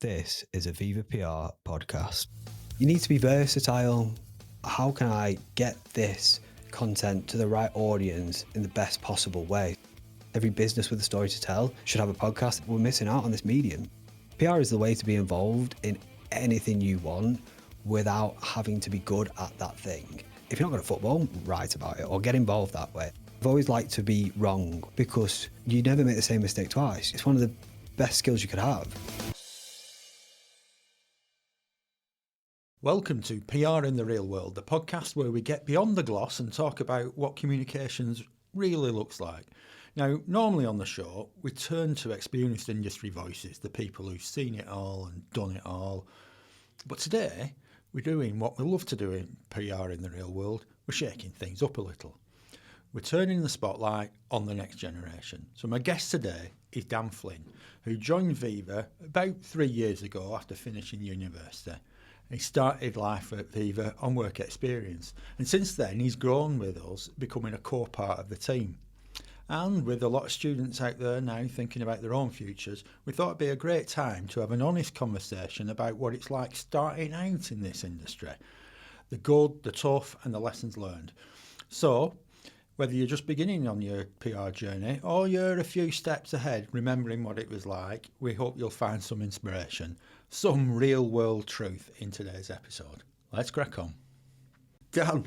This is a Viva PR podcast. You need to be versatile. How can I get this content to the right audience in the best possible way? Every business with a story to tell should have a podcast. We're missing out on this medium. PR is the way to be involved in anything you want without having to be good at that thing. If you're not good at football, write about it or get involved that way. I've always liked to be wrong because you never make the same mistake twice. It's one of the best skills you could have. Welcome to PR in the Real World, the podcast where we get beyond the gloss and talk about what communications really looks like. Now, normally on the show, we turn to experienced industry voices, the people who've seen it all and done it all. But today, we're doing what we love to do in PR in the real world. We're shaking things up a little. We're turning the spotlight on the next generation. So my guest today is Dan Flynn, who joined Viva about 3 years ago after finishing university. He started life at Viva on work experience, and since then he's grown with us, becoming a core part of the team. And with a lot of students out there now thinking about their own futures, we thought it'd be a great time to have an honest conversation about what it's like starting out in this industry, the good, the tough, and the lessons learned. So, whether you're just beginning on your PR journey or you're a few steps ahead, remembering what it was like, we hope you'll find some inspiration, some real-world truth in today's episode. Let's crack on. Dan,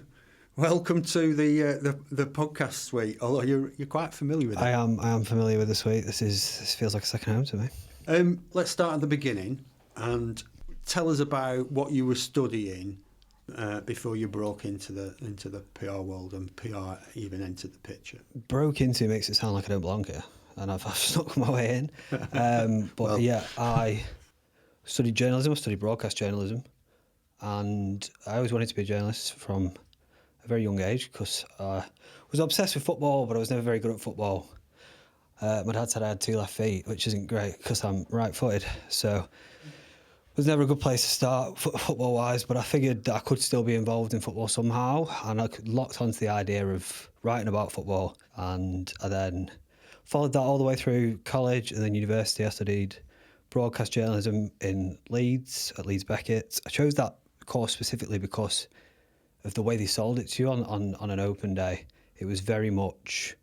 welcome to the podcast suite. Although you're quite familiar with it. I am familiar with the suite. This feels like a second home to me. Let's start at the beginning and tell us about what you were studying before you broke into the PR world and PR even entered the picture. Broke into makes it sound like I don't belong here, and I've stuck my way in. But yeah, I studied journalism. I studied broadcast journalism, and I always wanted to be a journalist from a very young age because I was obsessed with football, but I was never very good at football. My dad said I had 2 left feet, which isn't great because I'm right-footed, so it was never a good place to start football-wise, but I figured that I could still be involved in football somehow, and I locked onto the idea of writing about football, and I then followed that all the way through college and then university. I studied broadcast journalism in Leeds, at Leeds Beckett. I chose that course specifically because of the way they sold it to you on an open day. It was very much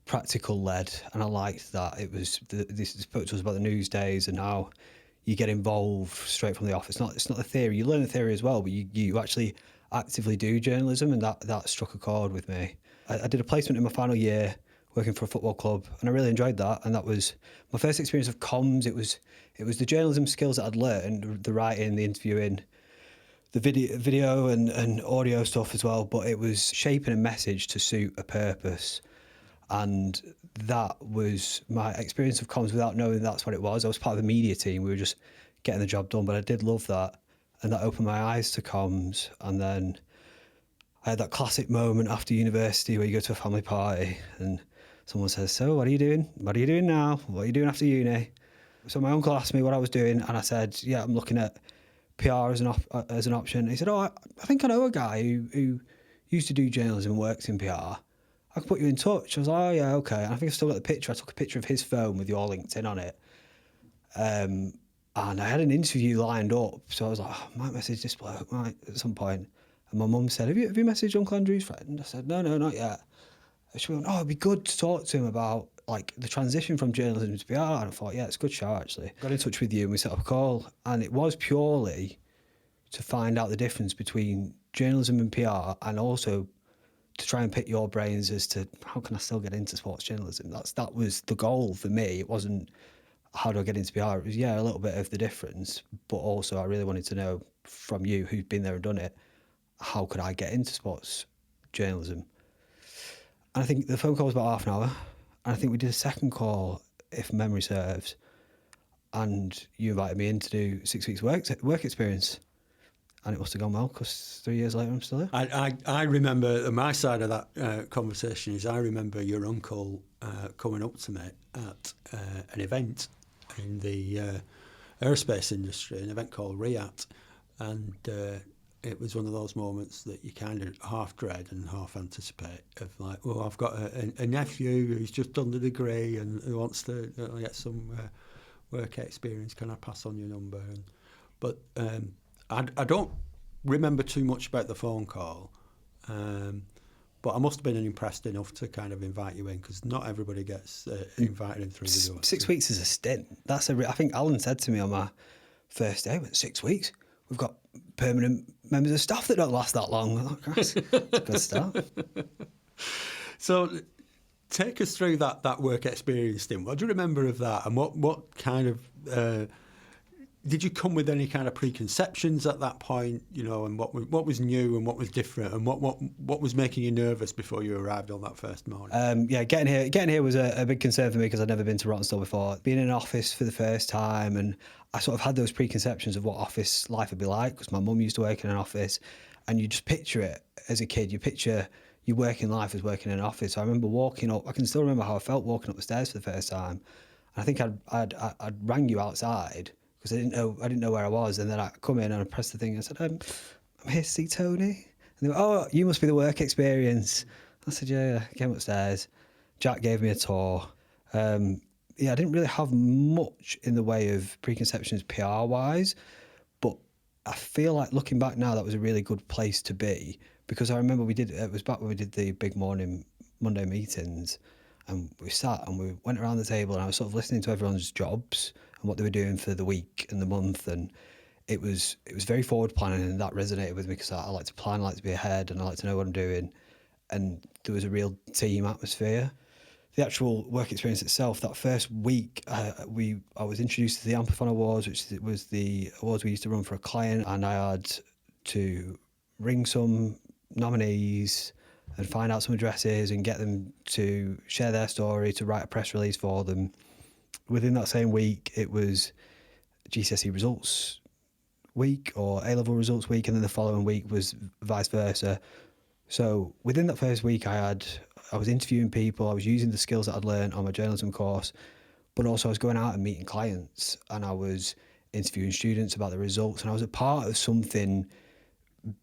practical-led, and I liked that. It was this spoke to us about the news days and how you get involved straight from the off. It's not the theory. You learn the theory as well, but you actually actively do journalism, and that struck a chord with me. I did a placement in my final year working for a football club, and I really enjoyed that. And that was my first experience of comms. It was the journalism skills that I'd learned, the writing, the interviewing, the video and audio stuff as well. But it was shaping a message to suit a purpose. And that was my experience of comms without knowing that's what it was. I was part of the media team. We were just getting the job done, but I did love that. And that opened my eyes to comms. And then I had that classic moment after university where you go to a family party and someone says, "So what are you doing? What are you doing now? What are you doing after uni?" So my uncle asked me what I was doing, and I said, "Yeah, I'm looking at PR as an option." And he said, "Oh, I think I know a guy who used to do journalism and works in PR. I could put you in touch." I was like, "Oh yeah, okay." And I think I've still got the picture. I took a picture of his phone with your LinkedIn on it. And I had an interview lined up. So I was like, I might message this bloke at some point. And my mum said, have you messaged Uncle Andrew's friend? I said, no, not yet. And she went, "Oh, it'd be good to talk to him about like the transition from journalism to PR." And I thought, yeah, it's a good show actually. Got in touch with you and we set up a call. And it was purely to find out the difference between journalism and PR, and also to try and pick your brains as to how can I still get into sports journalism. That was the goal for me. It wasn't how do I get into PR. It was, yeah, a little bit of the difference, but also I really wanted to know from you who's been there and done it, how could I get into sports journalism? And I think the phone call was about half an hour, and I think we did a second call, if memory serves, and you invited me in to do 6 weeks work experience. And it must have gone well because 3 years later I'm still here. I remember my side of that conversation is I remember your uncle coming up to me at an event in the aerospace industry, an event called RIAT, and it was one of those moments that you kind of half dread and half anticipate of like, well, I've got a nephew who's just done the degree and who wants to get some work experience, can I pass on your number? But I don't remember too much about the phone call, but I must have been impressed enough to kind of invite you in, because not everybody gets invited in through the door. 6 weeks is a stint. I think Alan said to me on my first day, 6 weeks? We've got permanent members of staff that don't last that long. I'm like, that's a good start. So take us through that work experience stint. What do you remember of that? And what kind of... did you come with any kind of preconceptions at that point, and what was new and what was different, and what was making you nervous before you arrived on that first morning? Getting here was a big concern for me, because I'd never been to Rottenstall before. Being in an office for the first time, and I sort of had those preconceptions of what office life would be like, because my mum used to work in an office, and you just picture it as a kid. You picture your working life as working in an office. So I remember walking up. I can still remember how I felt walking up the stairs for the first time. And I think I'd rang you outside, because I didn't know where I was, and then I come in and I pressed the thing and I said, I'm here to see Tony. And they went, oh, you must be the work experience. I said, yeah. I came upstairs. Jack gave me a tour. I didn't really have much in the way of preconceptions PR-wise, but I feel like looking back now, that was a really good place to be, because I remember it was back when we did the big morning Monday meetings, and we sat and we went around the table, and I was sort of listening to everyone's jobs and what they were doing for the week and the month, and it was very forward planning, and that resonated with me, because I like to plan, I like to be ahead, and I like to know what I'm doing, and there was a real team atmosphere. The actual work experience itself, that first week, I was introduced to the Amplifon Awards, which was the awards we used to run for a client, and I had to ring some nominees and find out some addresses and get them to share their story, to write a press release for them. Within that same week, it was GCSE results week or A-level results week, and then the following week was vice versa. So within that first week, I was interviewing people, I was using the skills that I'd learned on my journalism course, but also I was going out and meeting clients, and I was interviewing students about the results, and I was a part of something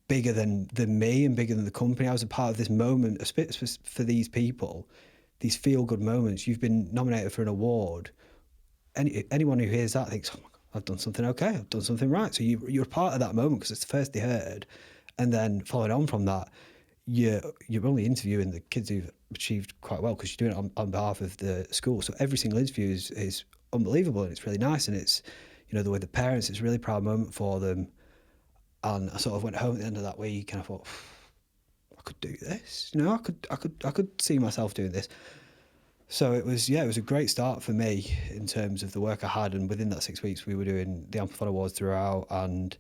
bigger than me and bigger than the company. I was a part of this moment for these people, these feel-good moments. You've been nominated for an award. Anyone who hears that thinks, oh my God, I've done something okay, I've done something right. So you're part of that moment, because it's the first they heard. And then following on from that, you're only interviewing the kids who've achieved quite well, because you're doing it on behalf of the school. So every single interview is unbelievable, and it's really nice, and it's, the way the parents, it's a really proud moment for them. And I sort of went home at the end of that week, and I thought, I could do this. I could see myself doing this. So it was a great start for me in terms of the work I had. And within that 6 weeks, we were doing the Amplifon Awards throughout, and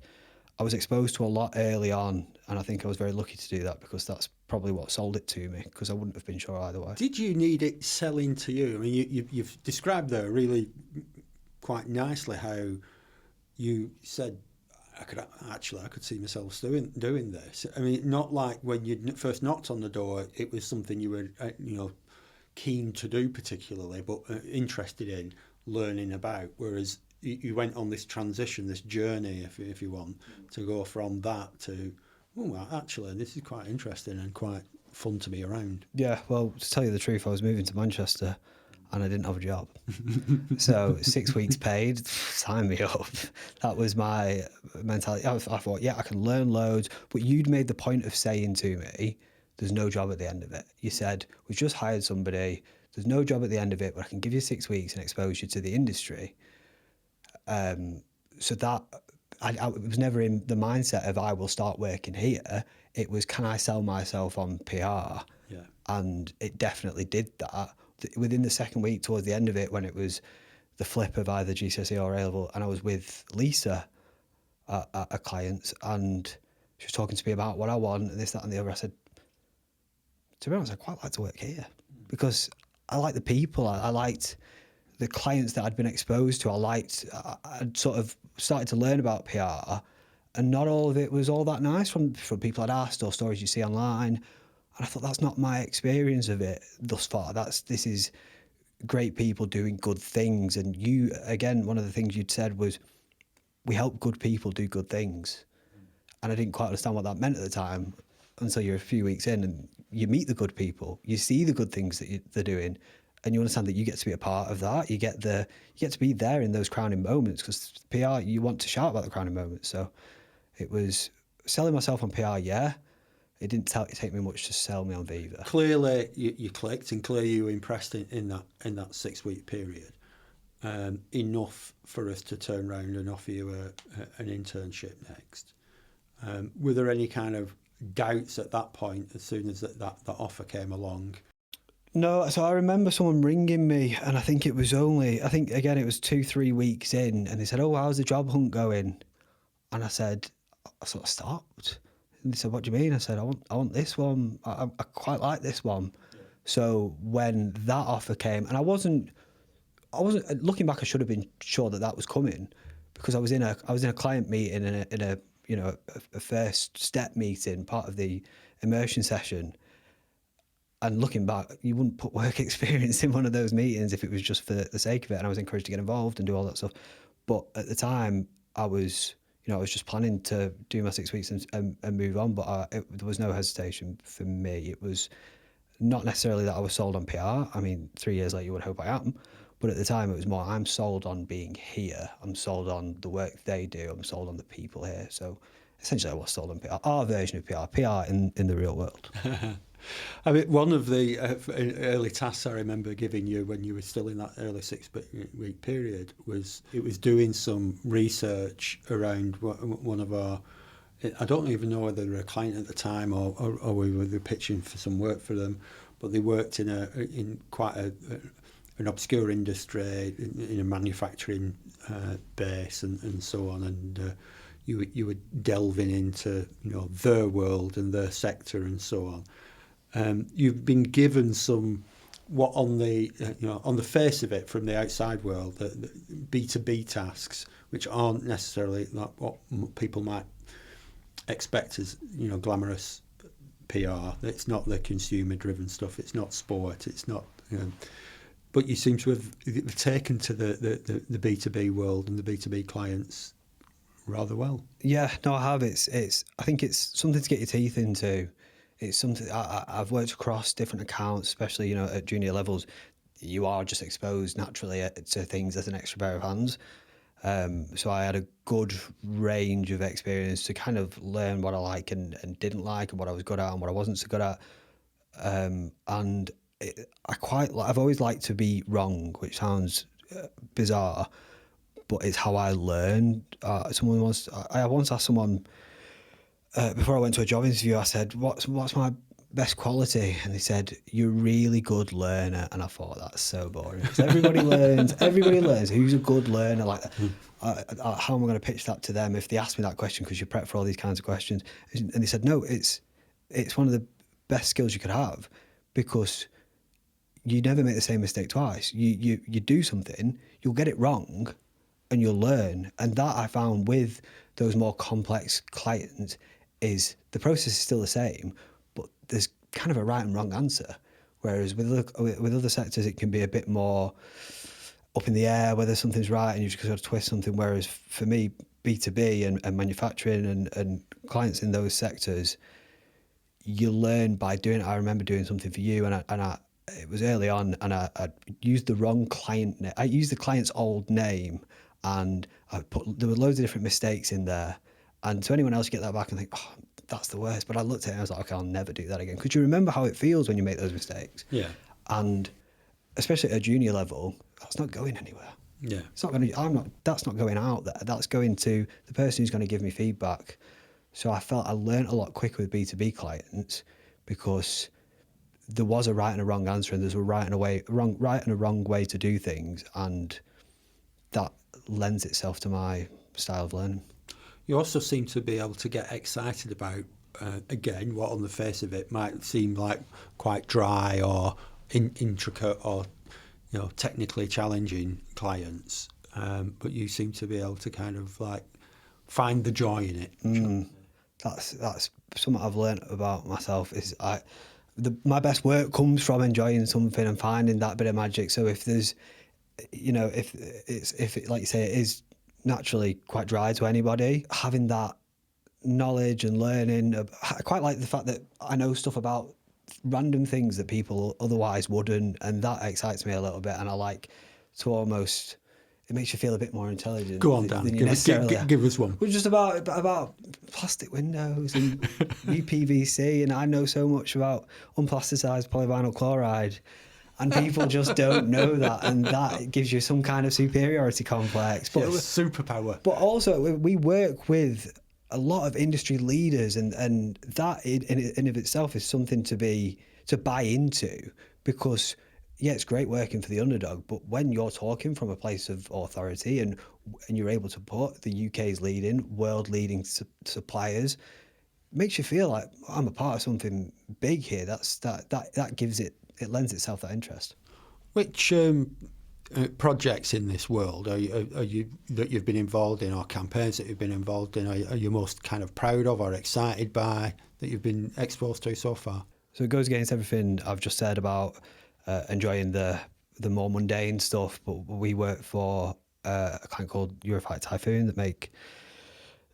I was exposed to a lot early on. And I think I was very lucky to do that, because that's probably what sold it to me, because I wouldn't have been sure either way. Did you need it selling to you? I mean, you've described there really quite nicely how you said, I could see myself doing this. I mean, not like when you first knocked on the door, it was something you were, keen to do particularly, but interested in learning about. Whereas you went on this transition, this journey, if you want, to go from that to, actually, this is quite interesting and quite fun to be around. Yeah, well, to tell you the truth, I was moving to Manchester, and I didn't have a job. So 6 weeks paid, sign me up. That was my mentality. I thought, I can learn loads. But you'd made the point of saying to me, there's no job at the end of it. You said, we've just hired somebody, there's no job at the end of it, but I can give you 6 weeks and expose you to the industry. So that, I was never in the mindset of I will start working here. It was, can I sell myself on PR? Yeah. And it definitely did that. Within the second week, towards the end of it, when it was the flip of either GCSE or A-level, and I was with Lisa at a client, and she was talking to me about what I want, and this, that, and the other. I said, to be honest, I'd quite like to work here, because I like the people. I liked the clients that I'd been exposed to. I'd sort of started to learn about PR, and not all of it was all that nice from people I'd asked or stories you see online. And I thought, that's not my experience of it thus far. This is great people doing good things. And you, again, one of the things you'd said was, we help good people do good things. And I didn't quite understand what that meant at the time, until you're a few weeks in and you meet the good people, you see the good things that they're doing, and you understand that you get to be a part of that. You get to be there in those crowning moments, because PR, you want to shout about the crowning moments. So it was selling myself on PR. Yeah, it didn't take me much to sell me on Viva. Clearly, you clicked, and clearly you were impressed in that 6-week period. Enough for us to turn around and offer you an internship next. Were there any kind of doubts at that point as soon as that offer came along? No, so I remember someone ringing me, and I think it was 2-3 weeks in, and they said, "Oh, how's the job hunt going?" And I said, I sort of stopped. And they said, "What do you mean?" I said, I want this one. I quite like this one. Yeah. So when that offer came, and I wasn't looking back, I should have been sure that was coming, because I was in a client meeting in a first step meeting, part of the immersion session. And looking back, you wouldn't put work experience in one of those meetings if it was just for the sake of it. And I was encouraged to get involved and do all that stuff. But at the time, I was just planning to do my 6 weeks and move on. But there was no hesitation for me. It was not necessarily that I was sold on PR. I mean, 3 years later, you would hope I am. But at the time, it was more, I'm sold on being here. I'm sold on the work they do. I'm sold on the people here. So essentially, I was sold on PR, our version of PR in the real world. I mean, one of the early tasks I remember giving you when you were still in that early 6-week period was doing some research around one of our, I don't even know whether they were a client at the time or we were pitching for some work for them, but they worked in quite an obscure industry, in a manufacturing base and so on, and you were delving into their world and their sector and so on. You've been given some, what on the on the face of it from the outside world, the B2B tasks, which aren't necessarily like what people might expect as glamorous PR. It's not the consumer-driven stuff. It's not sport. It's not. But you seem to have taken to the B2B world and the B2B clients rather well. Yeah, no, I have. I think it's something to get your teeth into. It's something I've worked across different accounts, especially at junior levels. You are just exposed naturally to things as an extra pair of hands. So I had a good range of experience to kind of learn what I like and didn't like, and what I was good at and what I wasn't so good at. I've always liked to be wrong, which sounds bizarre, but it's how I learn. I once asked someone, before I went to a job interview, I said, what's my best quality? And they said, "You're a really good learner." And I thought, that's so boring, because everybody learns. Who's a good learner? Like, how am I going to pitch that to them if they ask me that question, because you prep for all these kinds of questions? And they said, no, it's one of the best skills you could have, because you never make the same mistake twice. You do something, you'll get it wrong, and you'll learn. And that I found with those more complex clients is the process is still the same, but there's kind of a right and wrong answer. Whereas with other sectors, it can be a bit more up in the air whether something's right, and you just got to twist something. Whereas for me, B2B and manufacturing and clients in those sectors, you learn by doing it. I remember doing something for you, and it was early on, and I used the wrong client. I used the client's old name, and there were loads of different mistakes in there. And to anyone else, you get that back and think, "Oh, that's the worst." But I looked at it and I was like, "Okay, I'll never do that again." Because you remember how it feels when you make those mistakes. Yeah. And especially at a junior level, that's not going anywhere. Yeah. It's not going to. That's not going out there. That's going to the person who's going to give me feedback. So I felt I learned a lot quicker with B2B clients, because there was a right and a wrong answer, and there's a right and a wrong way to do things, and that lends itself to my style of learning. You also seem to be able to get excited about, again, what on the face of it might seem like quite dry or intricate or technically challenging clients, but you seem to be able to kind of like find the joy in it. That's something I've learned about myself. Is my best work comes from enjoying something and finding that bit of magic. So if there's, if it, like you say, it is naturally quite dry to anybody, having that knowledge and learning, I quite like the fact that I know stuff about random things that people otherwise wouldn't, and that excites me a little bit. And I like to almost, it makes you feel a bit more intelligent. Go on, Dan. Than you necessarily give us one. We're just about plastic windows and UPVC, and I know so much about unplasticized polyvinyl chloride, and people just don't know that, and that gives you some kind of superiority complex. But yes, superpower. But also, we work with a lot of industry leaders, and that in of itself is something to buy into, because yeah, it's great working for the underdog, but when you're talking from a place of authority and you're able to put the UK's leading, world leading suppliers, it makes you feel like I'm a part of something big here. That gives it lends itself that interest. Which projects in this world are you that you've been involved in, or campaigns that you've been involved in, are you most kind of proud of or excited by that you've been exposed to so far? So it goes against everything I've just said about enjoying the more mundane stuff, but we work for a client called Eurofighter Typhoon that make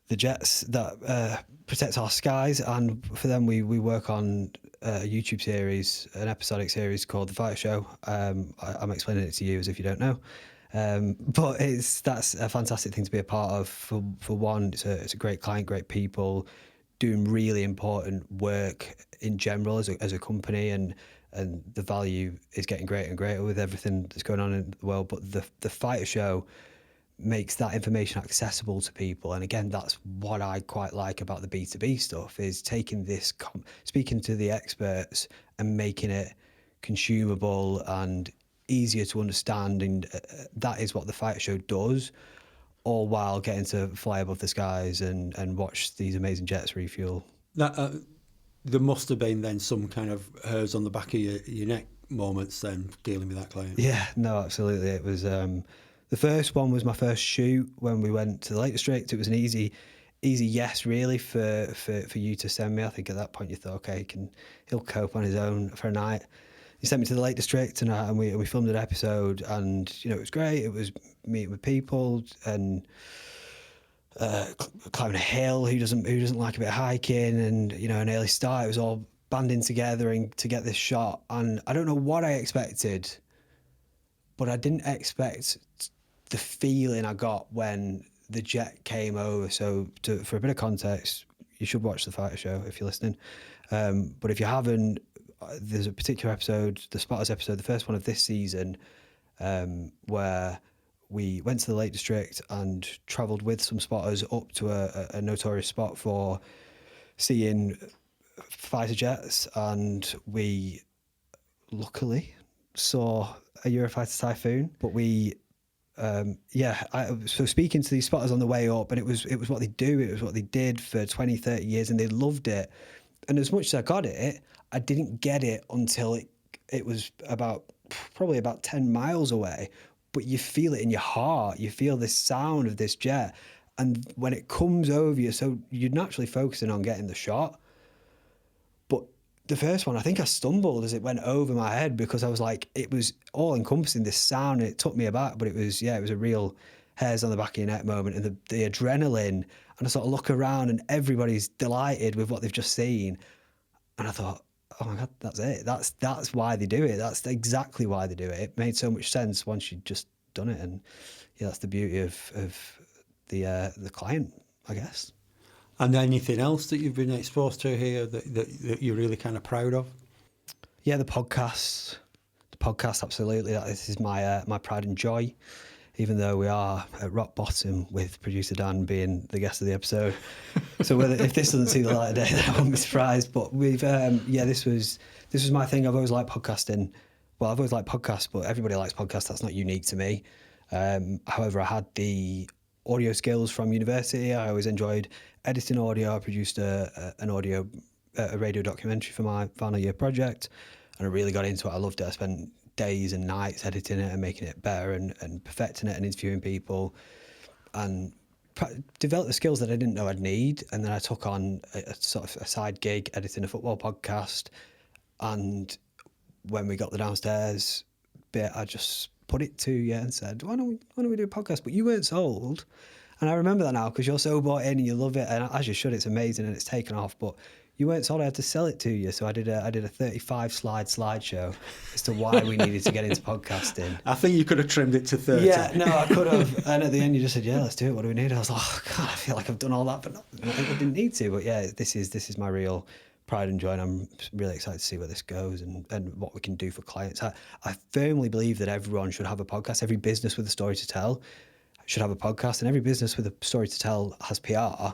the jets that protect our skies, and for them we work on a YouTube series, an episodic series called The Fighter Show. I'm explaining it to you as if you don't know, but that's a fantastic thing to be a part of. For one, it's a great client, great people, doing really important work in general as a company, and the value is getting greater and greater with everything that's going on in the world. But the Fighter Show makes that information accessible to people, and again, that's what I quite like about the B2B stuff, is taking this, speaking to the experts and making it consumable and easier to understand, and that is what the Fighter Show does, all while getting to fly above the skies and watch these amazing jets refuel. That there must have been then some kind of hairs on the back of your neck moments then dealing with that client. Yeah, no, absolutely. It was the first one was my first shoot when we went to the Lake District. It was an easy yes, really, for you to send me. I think at that point you thought, okay, he'll cope on his own for a night. He sent me to the Lake District, and we filmed an episode, and it was great. It was meeting with people and climbing a hill. Who doesn't like a bit of hiking? And an early start. It was all banding together and to get this shot. And I don't know what I expected, but I didn't expect the feeling I got when the jet came over. So for a bit of context, you should watch The Fighter Show if you're listening. But if you haven't, there's a particular episode, the Spotters episode, the first one of this season, where we went to the Lake District and travelled with some spotters up to a notorious spot for seeing fighter jets, and we luckily saw a Eurofighter Typhoon. But so speaking to these spotters on the way up, and it was what they do, it was what they did for 20, 30 years, and they loved it. And as much as I got it, I didn't get it until it was probably about 10 miles away. But you feel it in your heart. You feel the sound of this jet. And when it comes over you, so you're naturally focusing on getting the shot. But the first one, I think I stumbled as it went over my head, because I was like, it was all encompassing, this sound, and it took me aback. But it was a real hairs on the back of your neck moment, and the adrenaline. And I sort of look around and everybody's delighted with what they've just seen. And I thought, oh my God, that's it. That's why they do it. That's exactly why they do it. It made so much sense once you'd just done it. And yeah, that's the beauty of the client, I guess. And anything else that you've been exposed to here that you're really kind of proud of? Yeah, the podcast, absolutely. This is my pride and joy, even though we are at rock bottom with producer Dan being the guest of the episode. So if this doesn't see the light of day, then I won't be surprised. But we've this was my thing. I've always liked podcasting. Well, I've always liked podcasts, but everybody likes podcasts. That's not unique to me. However, I had the audio skills from university. I always enjoyed editing audio. I produced a radio documentary for my final year project, and I really got into it. I loved it. I spent days and nights editing it and making it better and perfecting it and interviewing people, and developed the skills that I didn't know I'd need. And then I took on a sort of a side gig editing a football podcast, and when we got the downstairs bit, I just put it to you and said, why don't we do a podcast? But you weren't sold. And I remember that now because you're so bought in and you love it, and as you should, it's amazing and it's taken off. But you weren't told I had to sell it to you, so I did a 35 slideshow as to why we needed to get into podcasting. I think you could have trimmed it to 30. Yeah, no, I could have. And at the end, you just said, "Yeah, let's do it. What do we need?" I was like, "Oh God, I feel like I've done all that, but I didn't need to." But yeah, this is my real pride and joy, and I'm really excited to see where this goes and what we can do for clients. I firmly believe that everyone should have a podcast. Every business with a story to tell should have a podcast, and every business with a story to tell has PR.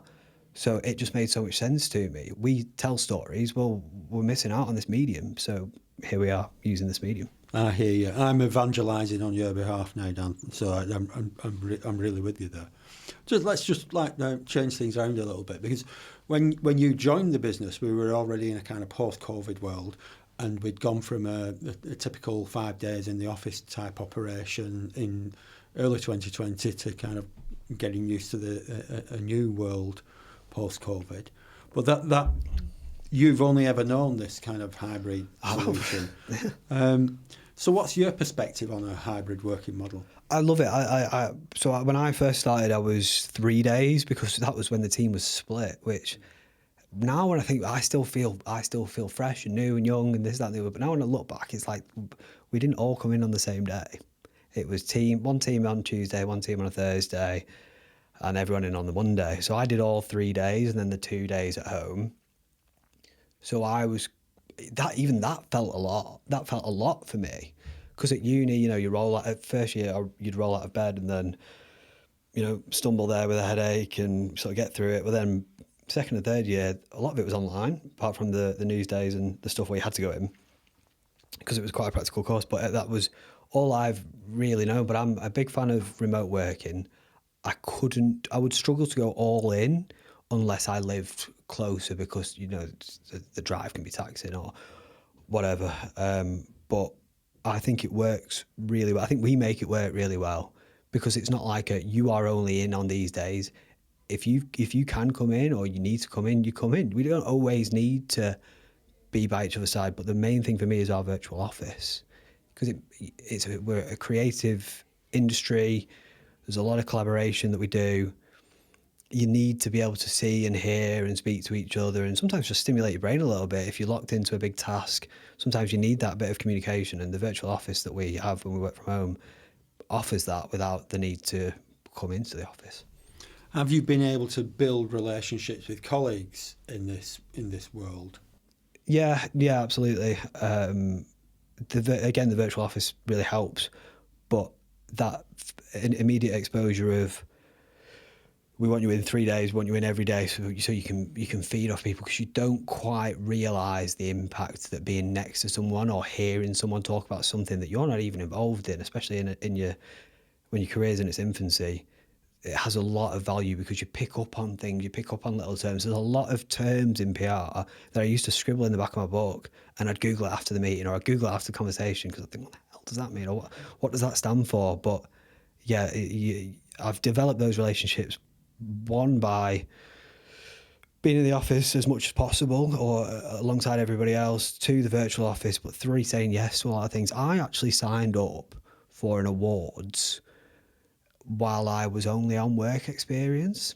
So it just made so much sense to me. We tell stories. Well, we're missing out on this medium. So here we are using this medium. I hear you. I'm evangelising on your behalf now, Dan. So I'm really with you there. Let's change things around a little bit, because when you joined the business, we were already in a kind of post-COVID world, and we'd gone from a typical 5 days in the office type operation in early 2020 to kind of getting used to a new world post-COVID. But that you've only ever known this kind of hybrid solution. So what's your perspective on a hybrid working model? I love it. So when I first started, I was 3 days because that was when the team was split. Which now when I think, I still feel fresh and new and young and this, that, and the other. But now when I look back, it's like we didn't all come in on the same day. It was one team on Tuesday, one team on a Thursday, and everyone in on the Monday. So I did all 3 days and then the 2 days at home. So that felt a lot. That felt a lot for me, because at uni, you roll out at first year, you'd roll out of bed and then, stumble there with a headache and sort of get through it. But then second and third year, a lot of it was online, apart from the news days and the stuff where you had to go in, because it was quite a practical course. But that was all I've really known. But I'm a big fan of remote working. I would struggle to go all in unless I lived closer, because the drive can be taxing or whatever. But I think it works really well. I think we make it work really well, because it's not like you are only in on these days. If you can come in or you need to come in, you come in. We don't always need to be by each other's side. But the main thing for me is our virtual office, because we're a creative industry. There's a lot of collaboration that we do. You need to be able to see and hear and speak to each other, and sometimes just stimulate your brain a little bit. If you're locked into a big task, sometimes you need that bit of communication, and the virtual office that we have when we work from home offers that without the need to come into the office. Have you been able to build relationships with colleagues in this world? Yeah, absolutely. The virtual office really helps, but that immediate exposure of, we want you in 3 days, we want you in every day, so you can feed off people, because you don't quite realise the impact that being next to someone or hearing someone talk about something that you're not even involved in, especially when your career's in its infancy, it has a lot of value, because you pick up on things, you pick up on little terms. There's a lot of terms in PR that I used to scribble in the back of my book, and I'd Google it after the meeting, or I'd Google it after the conversation, because I think, what the hell does that mean, or what does that stand for? But yeah, I've developed those relationships, one, by being in the office as much as possible or alongside everybody else, two, the virtual office, but three, saying yes to a lot of things. I actually signed up for an awards while I was only on work experience,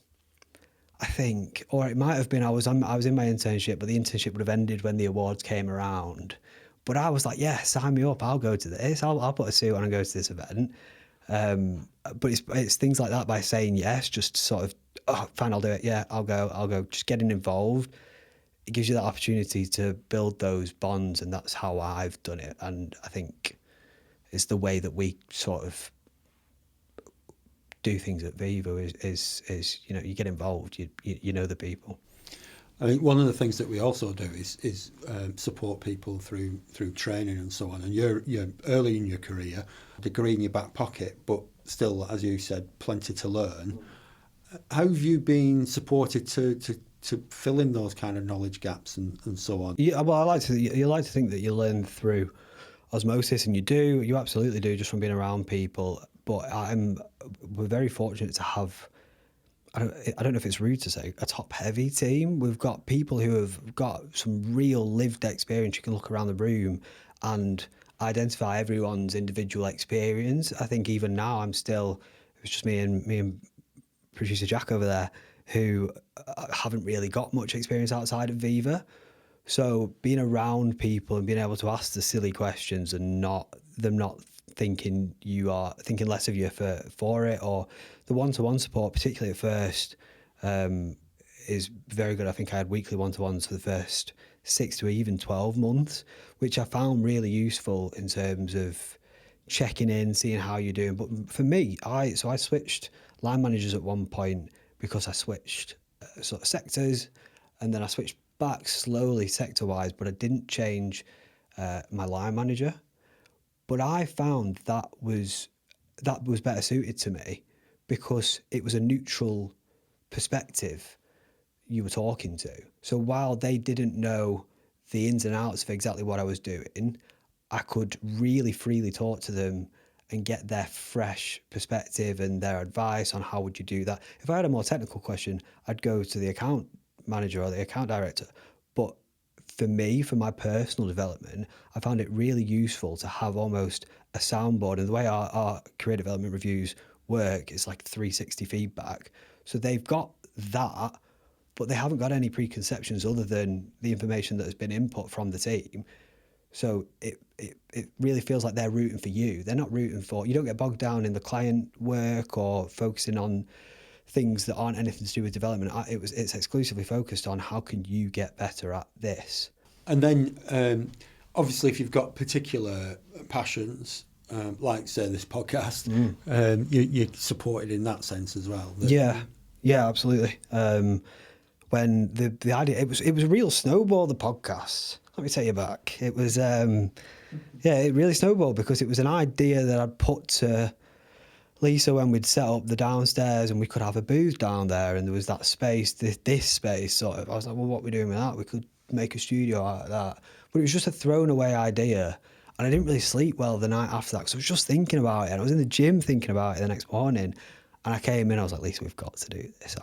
I think, or it might have been I was in my internship, but the internship would have ended when the awards came around. But I was like, yeah, sign me up. I'll go to this. I'll put a suit on and go to this event. But it's things like that, by saying yes, just sort of, oh, fine, I'll do it. Yeah, I'll go. Just getting involved. It gives you that opportunity to build those bonds, and that's how I've done it. And I think it's the way that we sort of do things at Viva is you get involved, you know the people. I think one of the things that we also do is support people through training and so on. And you're early in your career, degree in your back pocket, but still, as you said, plenty to learn. How have you been supported to fill in those kind of knowledge gaps and so on? Yeah, well, you like to think that you learn through osmosis, and you absolutely do, just from being around people. But we're very fortunate to have, I don't know if it's rude to say, a top-heavy team. We've got people who have got some real lived experience. You can look around the room and identify everyone's individual experience. I think even now it's just me and producer Jack over there, who haven't really got much experience outside of Viva. So being around people and being able to ask the silly questions and not thinking you are thinking less of you for it, or the one-to-one support, particularly at first, is very good. I think I had weekly one-to-ones for the first 6 to even 12 months, which I found really useful in terms of checking in, seeing how you're doing. But for me, I switched line managers at one point because I switched sort of sectors, and then I switched back slowly sector-wise, but I didn't change my line manager. But I found that was better suited to me because it was a neutral perspective you were talking to. So while they didn't know the ins and outs of exactly what I was doing, I could really freely talk to them and get their fresh perspective and their advice on how would you do that. If I had a more technical question, I'd go to the account manager or the account director. But for me, for my personal development, I found it really useful to have almost a soundboard. And the way our career development reviews work is like 360 feedback. So they've got that, but they haven't got any preconceptions other than the information that has been input from the team. So it really feels like they're rooting for you. They're not rooting for, you don't get bogged down in the client work or focusing on things that aren't anything to do with development. It's exclusively focused on how can you get better at this. And then obviously if you've got particular passions, like say this podcast, you're supported in that sense as well. Yeah, absolutely. When the idea, it was a real snowball, the podcast. Let me take you back. It was, it really snowballed because it was an idea that I'd put to Lisa when we'd set up the downstairs and we could have a booth down there and there was that space, this space sort of. I was like, well, what are we doing with that? We could make a studio out of that. But it was just a thrown away idea. And I didn't really sleep well the night after that because I was just thinking about it. And I was in the gym thinking about it the next morning. And I came in, I was like, Lisa, we've got to do this.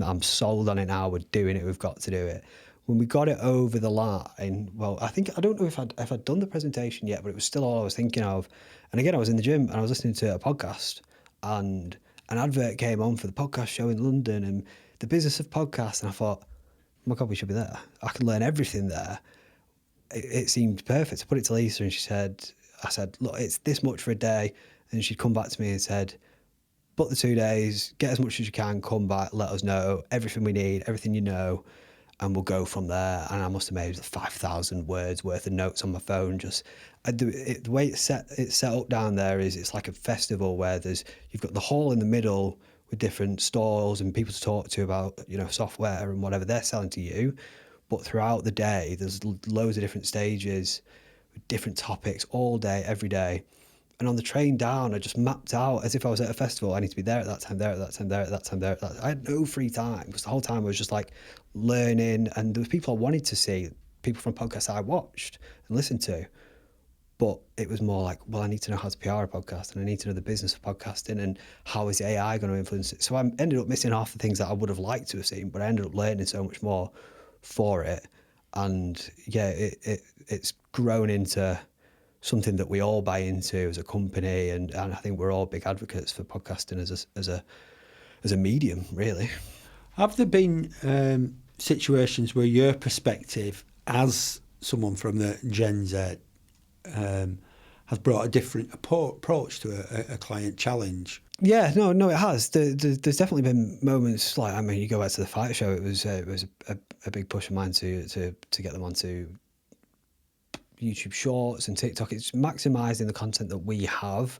I'm sold on it now. We're doing it. We've got to do it. When we got it over the line, well, I don't know if I'd done the presentation yet, but it was still all I was thinking of. And again, I was in the gym and I was listening to a podcast and an advert came on for the podcast show in London and the business of podcasts. And I thought, oh my God, we should be there. I can learn everything there. It seemed perfect. I put it to Lisa and I said, look, it's this much for a day. And she'd come back to me and said, book the 2 days, get as much as you can, come back, let us know everything we need, everything you know, and we'll go from there. And I must have made 5,000 words worth of notes on my phone. The way it's set up down there is it's like a festival where you've got the hall in the middle with different stalls and people to talk to about, software and whatever they're selling to you. But throughout the day, there's loads of different stages with different topics all day, every day. And on the train down, I just mapped out as if I was at a festival. I need to be there at that time, there at that time, there at that time, there at that time. I had no free time because the whole time I was just like learning. And there was people I wanted to see, people from podcasts I watched and listened to. But it was more like, well, I need to know how to PR a podcast and I need to know the business of podcasting and how is AI going to influence it. So I ended up missing half the things that I would have liked to have seen, but I ended up learning so much more for it. And yeah, it's grown into something that we all buy into as a company, and I think we're all big advocates for podcasting as a medium, really. Have there been situations where your perspective as someone from the Gen Z has brought a different approach to a client challenge? Yeah, no, it has. There's definitely been moments like, I mean, you go back to the Fight Show. It was a big push of mine to get them onto YouTube Shorts and TikTok. It's maximising the content that we have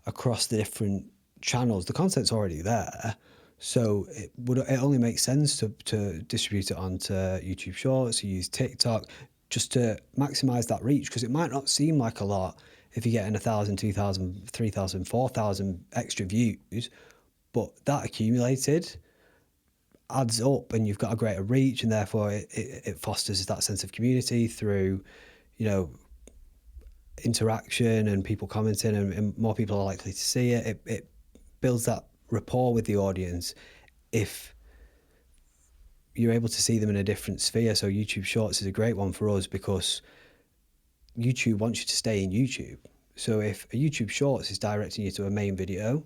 across the different channels. The content's already there, so it only makes sense to distribute it onto YouTube Shorts, use TikTok, just to maximise that reach, because it might not seem like a lot if you're getting 1,000, 2,000, 3,000, 4,000 extra views, but that accumulated adds up and you've got a greater reach, and therefore it fosters that sense of community through interaction and people commenting, and more people are likely to see it. It builds that rapport with the audience if you're able to see them in a different sphere. So YouTube Shorts is a great one for us because YouTube wants you to stay in YouTube. So if a YouTube Shorts is directing you to a main video,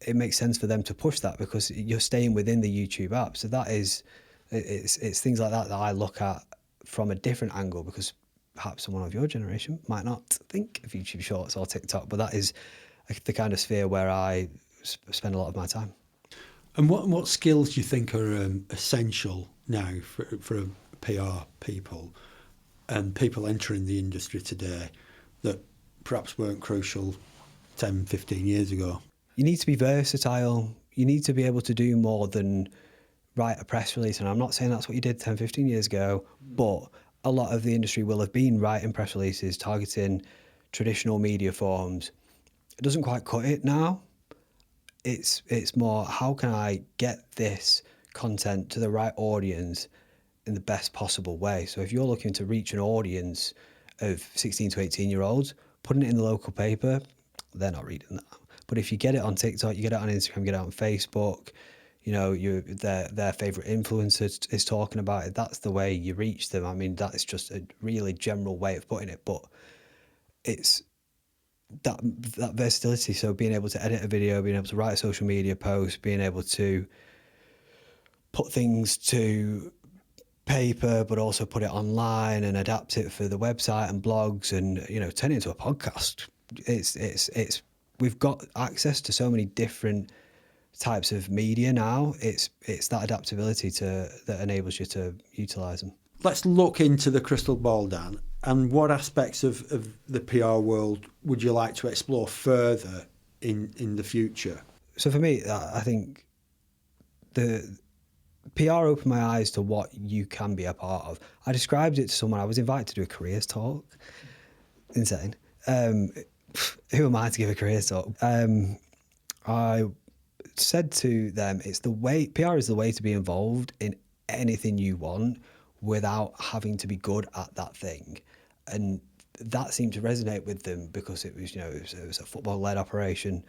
it makes sense for them to push that because you're staying within the YouTube app. So that is, it's things like that that I look at from a different angle, because perhaps someone of your generation might not think of YouTube Shorts or TikTok, but that is the kind of sphere where I spend a lot of my time. And what skills do you think are essential now for PR people and people entering the industry today that perhaps weren't crucial 10, 15 years ago? You need to be versatile. You need to be able to do more than write a press release. And I'm not saying that's what you did 10, 15 years ago, but a lot of the industry will have been writing press releases, targeting traditional media forms. It doesn't quite cut it now. It's more, how can I get this content to the right audience in the best possible way? So if you're looking to reach an audience of 16 to 18-year-olds, putting it in the local paper, they're not reading that. But if you get it on TikTok, you get it on Instagram, get it on Facebook, you know, their favourite influencer is talking about it, that's the way you reach them. I mean, that's just a really general way of putting it, but it's that versatility. So being able to edit a video, being able to write a social media post, being able to put things to paper, but also put it online and adapt it for the website and blogs, and, you know, turn it into a podcast. It's we've got access to so many different types of media now. It's that adaptability that enables you to utilize them. Let's look into the crystal ball, Dan, and what aspects of the PR world would you like to explore further in the future? So for me, I think the PR opened my eyes to what you can be a part of. I described it to someone. I was invited to do a careers talk. Insane. Who am I to give a careers talk? I said to them, it's the way, PR is the way to be involved in anything you want without having to be good at that thing. And that seemed to resonate with them because it was, you know, it was a football-led operation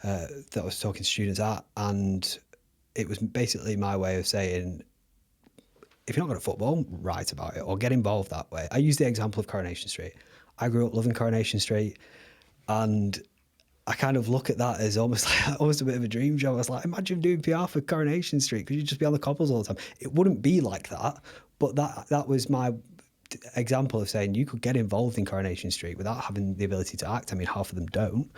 that I was talking to students at, and it was basically my way of saying, if you're not good at football, write about it or get involved that way. I use the example of Coronation Street. I grew up loving Coronation Street, and I kind of look at that as almost a bit of a dream job. I was like, imagine doing PR for Coronation Street. Could you just be on the cobbles all the time? It wouldn't be like that, but that was my example of saying you could get involved in Coronation Street without having the ability to act. I mean, half of them don't,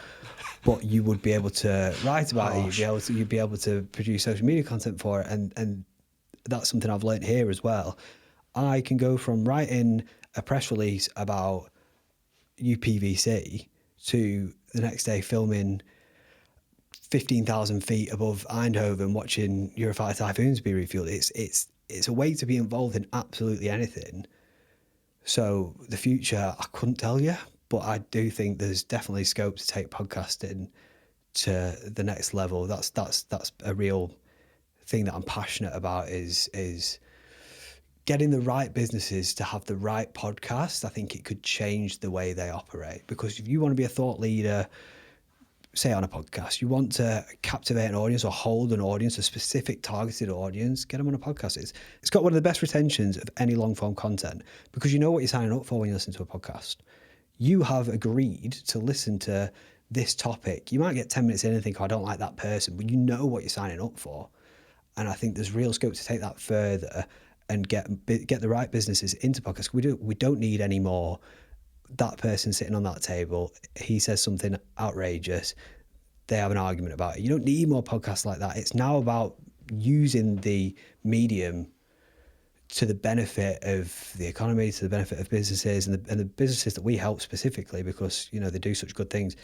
but you would be able to write about it. You'd be able to produce social media content for it, and that's something I've learned here as well. I can go from writing a press release about UPVC to the next day filming 15,000 feet above Eindhoven watching Eurofighter Typhoons be refueled. It's a way to be involved in absolutely anything. So the future, I couldn't tell you, but I do think there's definitely scope to take podcasting to the next level. That's a real thing that I'm passionate about, is getting the right businesses to have the right podcast. I think it could change the way they operate, because if you want to be a thought leader, say on a podcast, you want to captivate an audience or hold an audience, a specific targeted audience, get them on a podcast. It's got one of the best retentions of any long form content, because you know what you're signing up for when you listen to a podcast. You have agreed to listen to this topic. You might get 10 minutes in and think, oh, I don't like that person, but you know what you're signing up for. And I think there's real scope to take that further and get the right businesses into podcasts. We don't need any more that person sitting on that table, he says something outrageous, they have an argument about it. You don't need more podcasts like that. It's now about using the medium to the benefit of the economy, to the benefit of businesses, and the businesses that we help specifically, because, you know, they do such good things.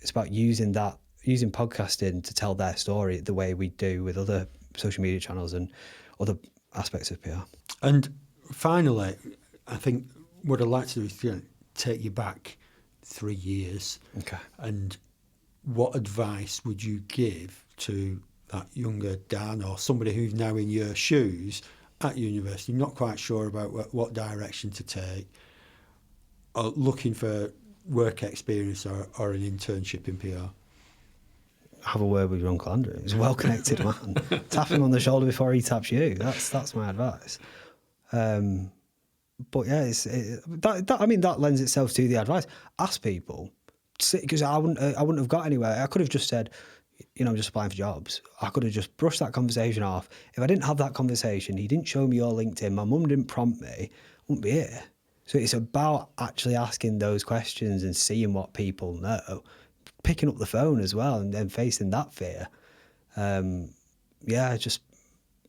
It's about using podcasting to tell their story the way we do with other social media channels and other aspects of PR. And finally, I think what I'd like to do is take you back 3 years. Okay. And what advice would you give to that younger Dan, or somebody who's now in your shoes at university, not quite sure about what direction to take, or looking for work experience or an internship in PR? Have a word with your Uncle Andrew. He's a well-connected man. Tap him on the shoulder before he taps you. That's my advice. But yeah, that lends itself to the advice. Ask people, because I wouldn't have got anywhere. I could have just said, I'm just applying for jobs. I could have just brushed that conversation off. If I didn't have that conversation, he didn't show me your LinkedIn, my mum didn't prompt me, I wouldn't be here. So it's about actually asking those questions and seeing what people know, picking up the phone as well, and then facing that fear. Just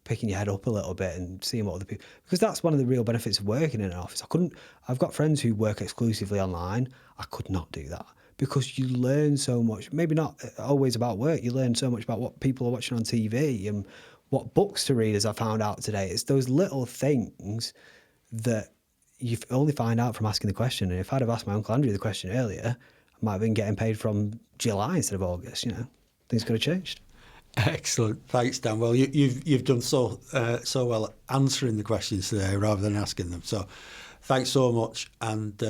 picking your head up a little bit and seeing what other people, because that's one of the real benefits of working in an office. I've got friends who work exclusively online. I could not do that, because you learn so much, maybe not always about work, you learn so much about what people are watching on TV and what books to read, as I found out today. It's those little things that you only find out from asking the question. And if I'd have asked my Uncle Andrew the question earlier, I might have been getting paid from July instead of August. Things could have changed. Excellent, thanks, Dan. Well, you've done so well answering the questions today rather than asking them. So, thanks so much, and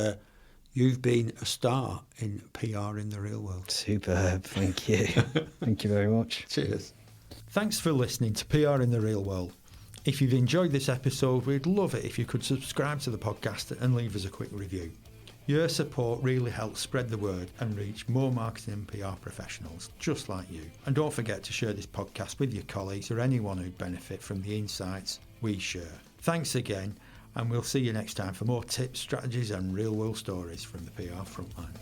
you've been a star in PR in the real world. Superb, thank you. Thank you very much. Cheers. Thanks for listening to PR in the real world. If you've enjoyed this episode, we'd love it if you could subscribe to the podcast and leave us a quick review. Your support really helps spread the word and reach more marketing and PR professionals just like you. And don't forget to share this podcast with your colleagues or anyone who'd benefit from the insights we share. Thanks again, and we'll see you next time for more tips, strategies and real world stories from the PR frontlines.